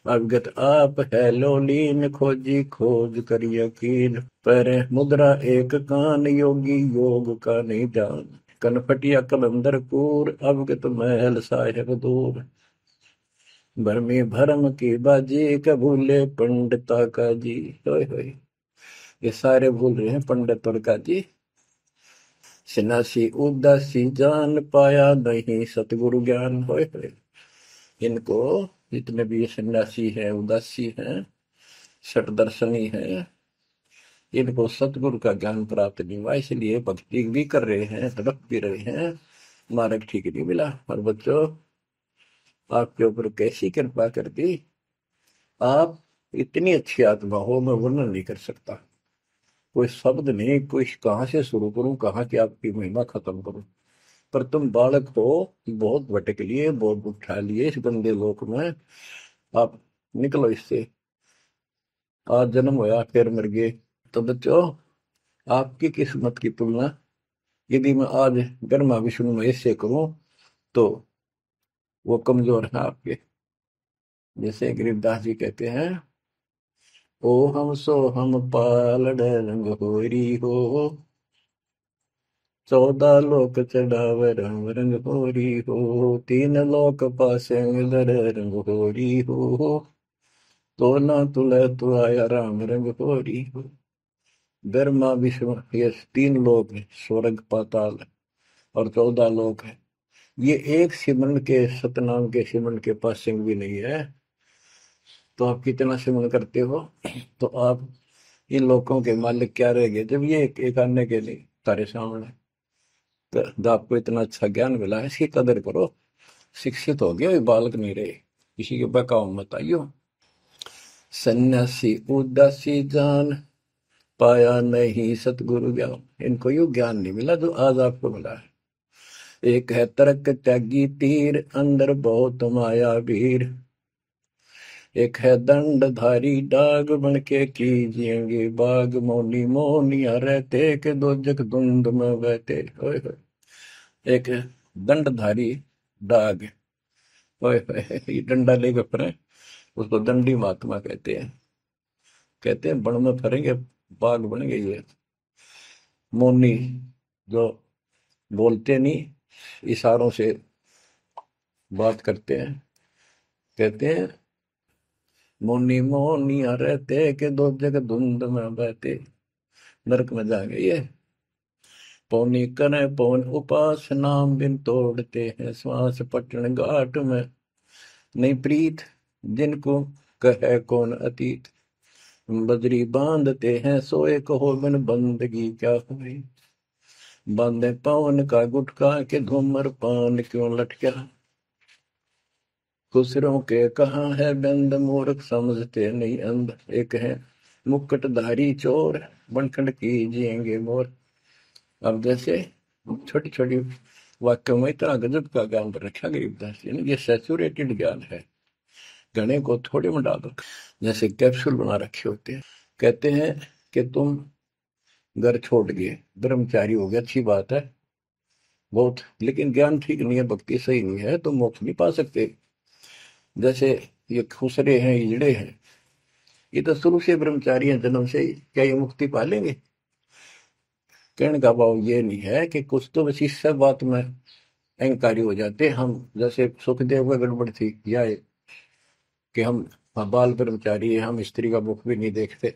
अवगत आप है लोलीन, खोजी खोज कर यकीन, पर मुद्रा एक कान, योगी योग का नहीं जान। कनफटिया कलंदर कूर, अवगत महल साहेब दूर। भरमी भरम की बाजी, कबूले पंडिता का जी। होय होय, ये सारे भूल रहे हैं पंडित और का जी। सन्यासी उदासी जान, पाया नहीं सतगुरु ज्ञान। होय होय, इनको जितने भी ये सन्यासी हैं, उदासी हैं, सट दर्शनी हैं, इनको सतगुरु का ज्ञान प्राप्त नहीं हुआ, इसलिए भक्ति भी कर रहे हैं, तड़प भी रहे हैं, मार्ग ठीक नहीं मिला। और बच्चों, आपके ऊपर कैसी कृपा कर दी, आप इतनी अच्छी आत्मा हो, मैं वर्णन नहीं कर सकता। कोई शब्द नहीं, कोई कहाँ से शुरू करूं, कहाँ की आपकी महिमा खत्म करूं। पर तुम बालक हो, बहुत भटक लिए, बहुत उठा लिए इस गंदे लोक में, आप निकलो इससे। आज जन्म होया फिर मर गए। तो बच्चों, आपकी किस्मत की तुलना यदि मैं आज ब्रह्मा विष्णु महेश से करूं, तो वो कमजोर है आपके। जैसे गरीबदास जी कहते हैं, ओ हम सो हम पालड़ रंग होरी हो, 14 लोक चढ़ाव रंग रंग होरी हो, 3 लोक पासे दर रंग होरी हो, तो ना तुले तु आया राम रंग होरी हो। ब्रह्मा विष्णु ये 3 लोक है, स्वर्ग पाताल और 14 लोक है। ये एक सिमरन के, सतनाम के सिमरन के पास सिंह भी नहीं है। तो आप कितना सिमरन करते हो, तो आप इन लोगों के मालिक क्या रह गए, जब ये एक आने के लिए तारे सामने। तो आपको इतना अच्छा ज्ञान मिला है, इसकी कदर करो। शिक्षित हो गए, बालक नहीं रहे, किसी के बहकाव मत आइयो। सन्यासी उदासी जान, पाया नहीं सतगुरु ज्ञान। इनको यू ज्ञान नहीं मिला जो आज आपको मिला है। एक है तर्क त्यागी तीर, अंदर बहुत माया वीर। एक है दंडधारी डाग, बन के कीजिएंगे बाग, मौनी मौनिया रहते के दो जग धुंध में बहते। ओए होए, एक दंडधारी डाग, ओए होए, ये डंडा लेकर फिरे, उसको दंडी महात्मा कहते हैं। कहते हैं बन में फरेंगे बाग बनेंगे। ये मौनी जो बोलते नहीं, इशारों से बात करते हैं, कहते हैं मौनी मौनिया रहते के दो जग धुंध में बहते, नरक में जाएंगे ये। पौनी करें पौन उपास नाम बिन तोड़ते हैं श्वास पटन घाट में, नहीं प्रीत जिनको कहे कौन अतीत, बजरी बांधते हैं सोए कहो बिन बंदगी क्या हुई, बांधे पवन का गुटका के धूमर पान क्यों लटका, खुसरों के कहाँ है बंद मूर्ख समझते नहीं अंध, एक है मुकुटधारी चोर बनखंड कीजिएंगे मोर। अब जैसे छोटी छोटी वाक्यों में इतना गजब का ज्ञान रखा गरीबदास जी ने, ये सैचुरेटेड ज्ञान है, गणे को थोड़े में डाल रखा, जैसे कैप्सूल बना रखे होते हैं। कहते हैं कि तुम घर छोड़ गए, ब्रह्मचारी हो गया, अच्छी बात है बहुत, लेकिन ज्ञान ठीक नहीं है, भक्ति सही नहीं है, तो मोक्ष नहीं पा सकते। जैसे ये खुसरे हैं, इजड़े हैं, ये तो शुरू से ब्रह्मचारी हैं जन्म से ही, क्या ये मुक्ति पा लेंगे? कहने का भाव ये नहीं है कि कुछ तो बस इस सब बात में अहंकारी हो जाते हम, जैसे सुखदेव का गड़बड़ थी या कि हम बाल ब्रह्मचारी है, हम स्त्री का मुख भी नहीं देखते।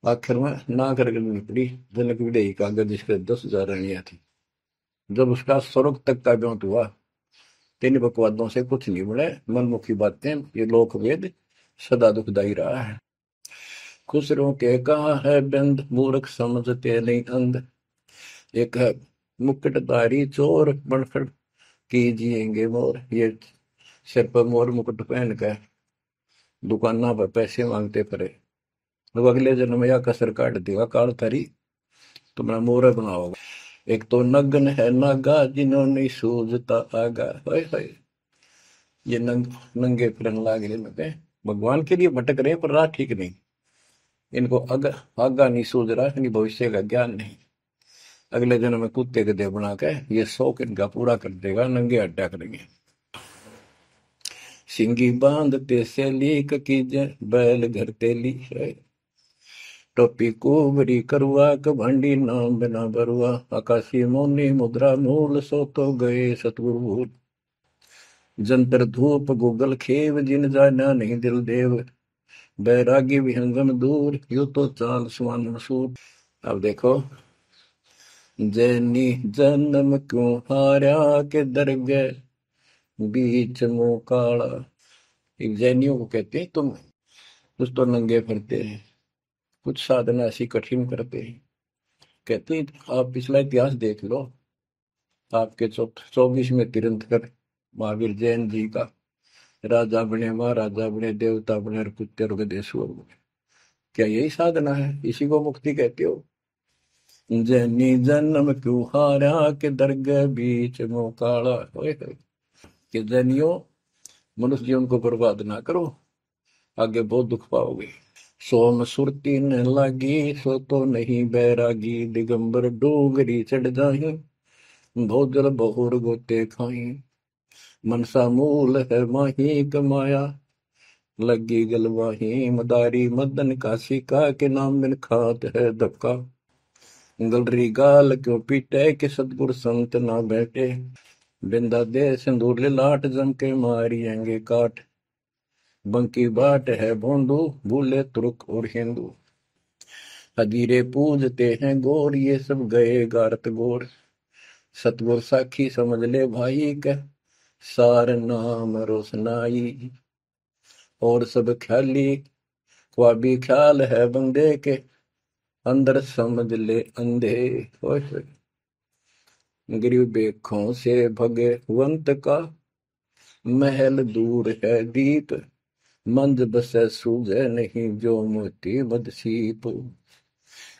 आखिर में ना कर निकली जनक विदेही का, अगर जिसके 10,000 रानियां थी, जब उसका स्वर्ग तक का ब्योंत हुआ, तीन बकवादों से कुछ नहीं बने, मनमुखी बातें, ये लोक वेद सदा दुखदाई रहा है। खुसरों के कहा है बंद मूर्ख समझते नहीं अंध, एक है मुकुटधारी चोर बनखड़ कीजिएंगे मोर, ये सिर पर मोर मुकुट पहन कर दुकाना पर पैसे मांगते पड़े, तो अगले जन्म में या कसर काट देगा काल थारी, तुम्हारा मोर बनाओगा। एक तो नग्न है नागा जिन्होंने सूझता आगा, हाय हाय, ये नंगे फिरन लाग रहे, भगवान के लिए भटक रहे हैं पर राह ठीक नहीं, इनको आगा नहीं सूझ रहा, इनकी भविष्य का ज्ञान नहीं, अगले जन्म में कुत्ते गधे बना के ये शौक इनका पूरा कर देगा, नंगे अड्डा करेंगे। सिंगी बांधते से लीक कीजे बैल घर तेली है, टोपी कुबरी करुआ कभंडी नाम बिना बरुआ, आकाशी मौनी मुद्रा मूल सो तो गए सतगुरु भूल, जंतर धूप गूगल खेव जिन जाना नहीं दिल देव, बैरागी विहंगम दूर यू तो चाल सुवन मसूर। अब देखो, जैनी जन्म क्यों हारा के दरगे बीच मुंह काला, एक जैनियों को कहते हैं तुम कुछ तो नंगे फिरते हैं, कुछ साधना ऐसी कठिन करते हैं, कहते हैं आप पिछला इतिहास देख लो, आपके 24वें तीर्थंकर महावीर जैन जी का, राजा बने महाराजा बने देवता बने और कुत्ते और गधे सुअर बने, क्या यही साधना है? इसी को मुक्ति कहते हो? जैनी जन्म क्यों हारा के दरगाह बीच मुंह काला, कि जैनियों मनुष्य जीवन को बर्बाद ना करो, आगे बहुत दुख पाओगे। सोम सुरती न लागी सो तो नहीं बैरागी, दिगंबर डोगरी चढ़ जाही भोजल बहुर गोते खाई, मनसा मूल है माही कमाया लगी गलवाही, मदारी मदन काशी का के नाम बिन खात है धक्का, गलरी गाल क्यों पीटे के सतगुर संत ना बैठे, बिंदा दे सिंदूर लाट जम के मारियेंगे काट, बंकी बाट है भोंदू भूले तुर्क और हिंदू, हजीरे पूजते हैं गोर ये सब गए गारत गोर, सतगुर साखी समझ ले भाई का सार नाम रोशनाई, और सब ख्याली ख्वाबी ख्याल है बंदे के अंदर समझ ले अंधे, गरीब बेखों से भगवंत का महल दूर है दीप, मंद बसे सूझे नहीं जो मोती बदसीप,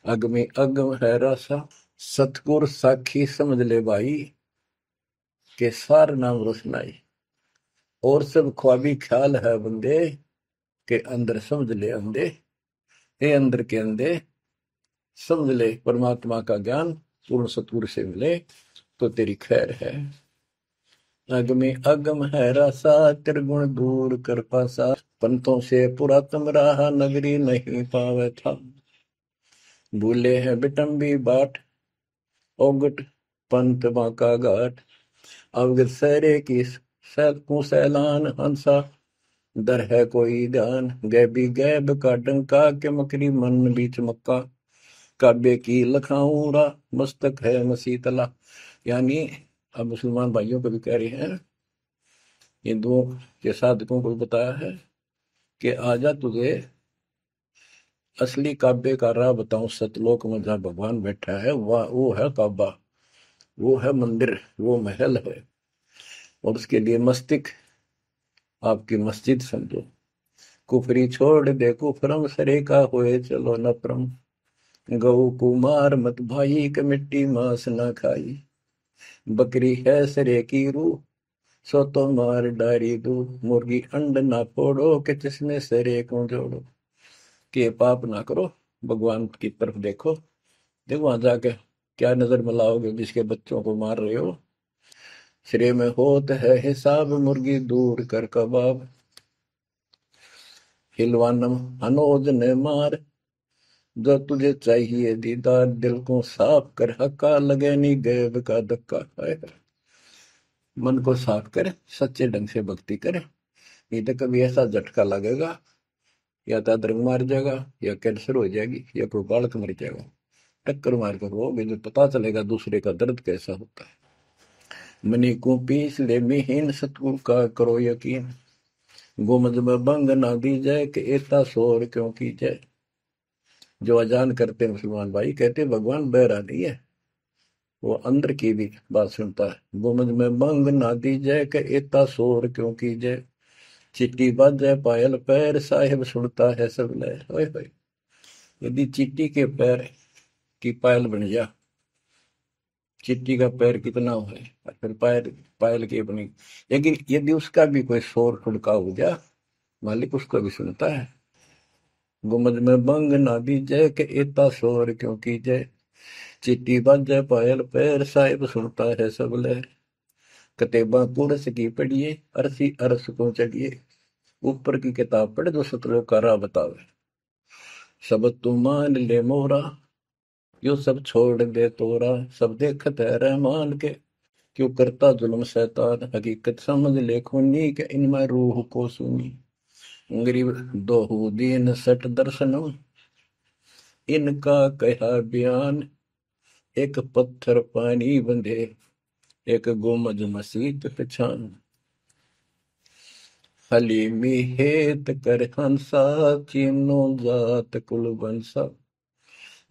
अगमे अगम है रासा सतगुर साखी समझ ले भाई के सार नाम रोशनाई, और सब ख्वाबी ख्याल है बंदे के अंदर समझ ले अंधे, हे अंदर के अंधे समझ ले परमात्मा का ज्ञान पूर्ण सतगुर से मिले तो तेरी खैर है। अगमे अगम है रासा त्रिगुण दूर कर पासा, पंतों से पुरातन रहा, नगरी नहीं पावे था। भूले हैं बिटम्बी बाट, ओगट पंत बांका घाट। अवगत सहरे की को सैलान, हंसा दर है कोई ध्यान। गैबी गैब का डंका, के मकरी मन बीच मक्का। काबे की लखाऊरा, मस्तक है मसीतला। यानी अब मुसलमान भाइयों को भी कह रहे हैं, हिंदुओं के साधकों को बताया है कि आजा तुझे असली काबे का राह बताऊं। सतलोक में जहाँ भगवान बैठा है वह वो है काबा, वो है मंदिर, वो महल है। और उसके लिए मस्तिक आपकी मस्जिद समझो। कुफरी छोड़ दे कुफरम, सरे का होए चलो नफरम। गौ कुमार मत भाई, के मिट्टी मांस ना खाई। बकरी है सरे की रूह, सो तो मार डारी दू। मुर्गी अंड ना फोड़ो, के जिसमें सरे को जोड़ो। के पाप ना करो, भगवान की तरफ देखो। देखो वहां जाके क्या नजर मिलाओगे, जिसके बच्चों को मार रहे हो। सिरे में होत है हिसाब, मुर्गी दूर कर कबाब। हिलवानम अनोज ने मार, जो तुझे चाहिए दीदार। दिल को साफ कर, हक्का लगे नी गैब का धक्का। मन को साफ कर, सच्चे ढंग से भक्ति कर। नहीं तो कभी ऐसा झटका लगेगा, या तो अदरक मार जाएगा, या कैंसर हो जाएगी, या कोई बालक मर जाएगा। टक्कर मार कर वो भी पता चलेगा दूसरे का दर्द कैसा होता है। मनी को पीस ले मिहीन, सतगुरु का करो यकीन। गोमज में बंग ना दी जाए, कि एता शोर क्यों की जाए। जो अजान करते मुसलमान भाई कहते भगवान बहरा नहीं है, वो अंदर की भी बात सुनता है। गोमज में बंग ना दी जाए, कि एता शोर क्यों की जाए। चिट्टी बाजे पायल पैर, साहिब सुनता है सब लय। ओए होए, यदि चिट्टी के पैर की पायल बन जा, चिट्टी का पैर कितना हो है, और फिर पैर पायल की बनी। लेकिन यदि उसका भी कोई शोर खुड़का हो जा, मालिक उसको भी सुनता है। गुमज में बंग ना दी जय, के इतना शोर क्यों की जय। चिट्टी बाजे पायल पैर, साहिब सुनता है सब लय। कतेबा कुरस की पढ़िए, अरसी अरस को चढ़िए। ऊपर की किताब पढ़, जो सतलोक का राह बतावे। सब तू मान ले मोरा, यो सब छोड़ दे तोरा। सब देखत है रहमान के, क्यों करता जुल्म शैतान। हकीकत समझ ले खूनी, के इनमें रूह को सुनी। गरीब दोहू दीन सट दर्शनम, इनका कहा बयान। एक पत्थर पानी बंधे, एक गुमज मसीत पहचान। हलीमी हेत कर हंसा, चीनो जात कुल बंसा।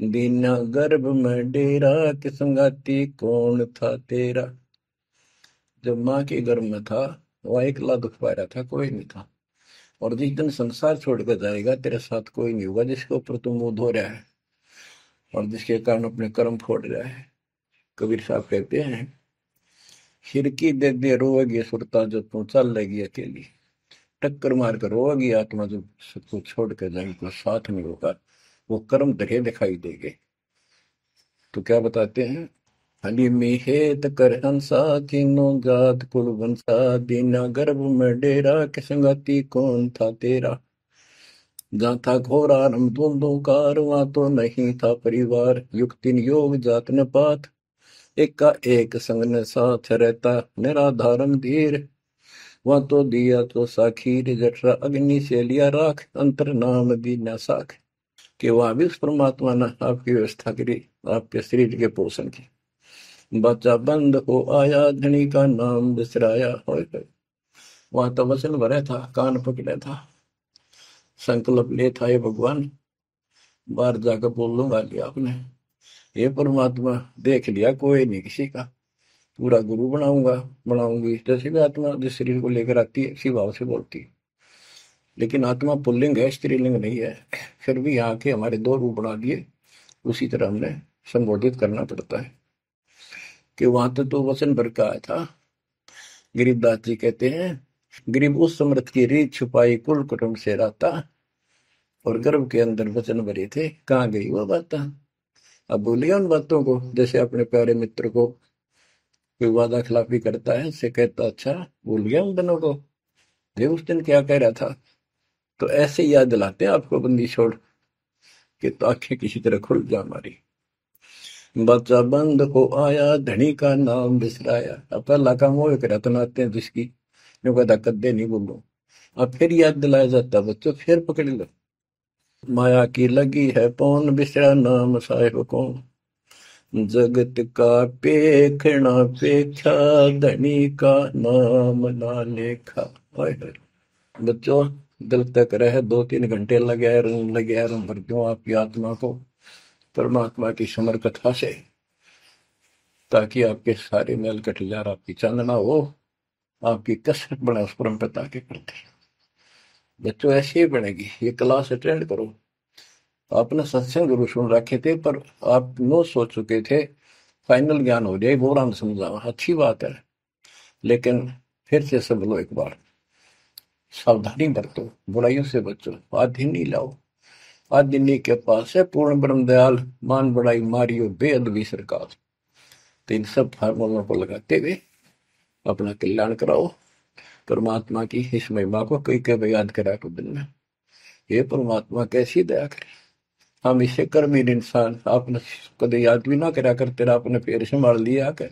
दीना गर्भ में डेरा, कि संगाती कौन था तेरा। जब माँ के गर्भ में था, वह अकेला दुख पा रहा था, कोई नहीं था। और जिस दिन संसार छोड़कर जाएगा, तेरे साथ कोई नहीं होगा, जिसके ऊपर तुम मुंह धो रहा है और जिसके कारण अपने कर्म फोड़ रहा है। कबीर साहब कहते हैं, खिड़की दे दे रोएगी सुरता, जो तू चल लेगी अकेली। टक्कर मार कर रोएगी आत्मा, जो सबको छोड़ कर जाएगी, कोई साथ नहीं होगा, वो कर्म धरे दिखाई देंगे। तो क्या बताते हैं, हली मिहेत कर हंसा, तीनों जात कुल बंसा। दीना गर्भ में डेरा, के संगति कौन था तेरा। जहाँ था घोर आरंभ धुंधुकार, वहां तो नहीं था परिवार। युक्तिन योग जात न पात, एक का एक संग न साथ रहता। निराधारम धीर, वहां तो दिया तो साखीर। जठरा अग्नि से लिया राख, अंतर नाम दीना साख। कि वहां भी उस परमात्मा ने आपकी व्यवस्था करी, आपके शरीर के पोषण की। बच्चा बंद हो आया, धनी का नाम बिसराया। वहां तो वचन भरा था, कान पकड़ा था, संकल्प ले था, ये भगवान बाहर जाकर बोल लूंगा लिया आपने। ये परमात्मा देख लिया, कोई नहीं किसी का, पूरा गुरु बनाऊंगा बनाऊंगी। जैसे भी आत्मा जिस शरीर को लेकर आती है, इसी भाव से बोलती है। लेकिन आत्मा पुल्लिंग है, स्त्रीलिंग नहीं है। फिर भी यहाँ के हमारे दो रूप बना दिए, उसी तरह हमने संबोधित करना पड़ता है। कि वहां तो वचन भर का आया था। गरीबदास जी कहते हैं, गरीब उस समृद्ध की रीत छुपाई, कुल कुटुंब से रहता। और गर्भ के अंदर वचन भरे थे, कहाँ गई वो बात। अब भूलिए उन बातों को। जैसे अपने प्यारे मित्र को कोई वादा खिलाफी करता है, से कहता अच्छा भूल गया उन दिनों को, ये उस दिन क्या कह रहा था। तो ऐसे याद दिलाते हैं आपको बंदी छोड़ के, तो आंखें किसी तरह खुल जा हमारी। बच्चा बंद हो आया, धनी का नाम बिसराया। अब पहला काम वो एक रत्नाते हैं जिसकी जो कहता कद्दे नहीं बोलो, अब फिर याद दिलाया जाता बच्चों, फिर पकड़ लो। माया की लगी है पौन, बिसरा नाम साहिब कौन। जगत का पेखना पेखा, धनी का नाम ना लेखा। हाय हाय। बच्चों, दिल तक रहे 2-3 घंटे लगे रहूं भर दूं आपकी आत्मा को परमात्मा की समर कथा से, ताकि आपके सारे मेल कट जा, आपकी चांदना हो, आपकी कसरत बने उस परम पिता के प्रति। बच्चों ऐसे ही बनेगी। ये क्लास अटेंड करो। आपने सत्संग जरूर सुन रखे थे, पर आप नो सोच चुके थे फाइनल ज्ञान हो जाए, बोरान समझा, अच्छी बात है, लेकिन फिर से सब लो एक बार। सावधानी बरतो, बुराइयों से बचो, आदि नहीं लाओ। आदि के पास है पूर्ण ब्रह्म दयाल, मान बड़ाई मारियो बेअदबी सरकार। तो इन सब फार्मूलों को लगाते हुए अपना कल्याण कराओ। परमात्मा की इस महिमा को कई कई याद करा को दिन में, ये परमात्मा कैसी दया करे। हम इसे कर्महीन इंसान, आपने कदे याद भी ना करा कर, तेरा आपने पैर संभाल लिया कर।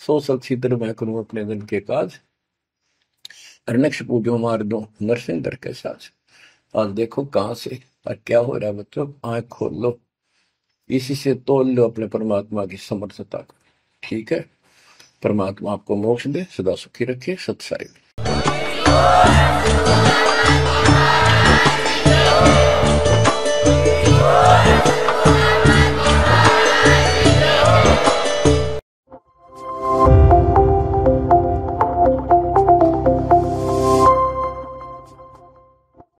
सो सलसीधर मैं करूं अपने दिन के काज, अरनक्ष पूजो मार दो नरसिंदर के साथ। आज देखो कहां से और क्या हो रहा है बच्चों, आंख खोल लो, इसी से तोल लो अपने परमात्मा की समर्थता को। ठीक है, परमात्मा आपको मोक्ष दे, सदा सुखी रखे। सत्साई।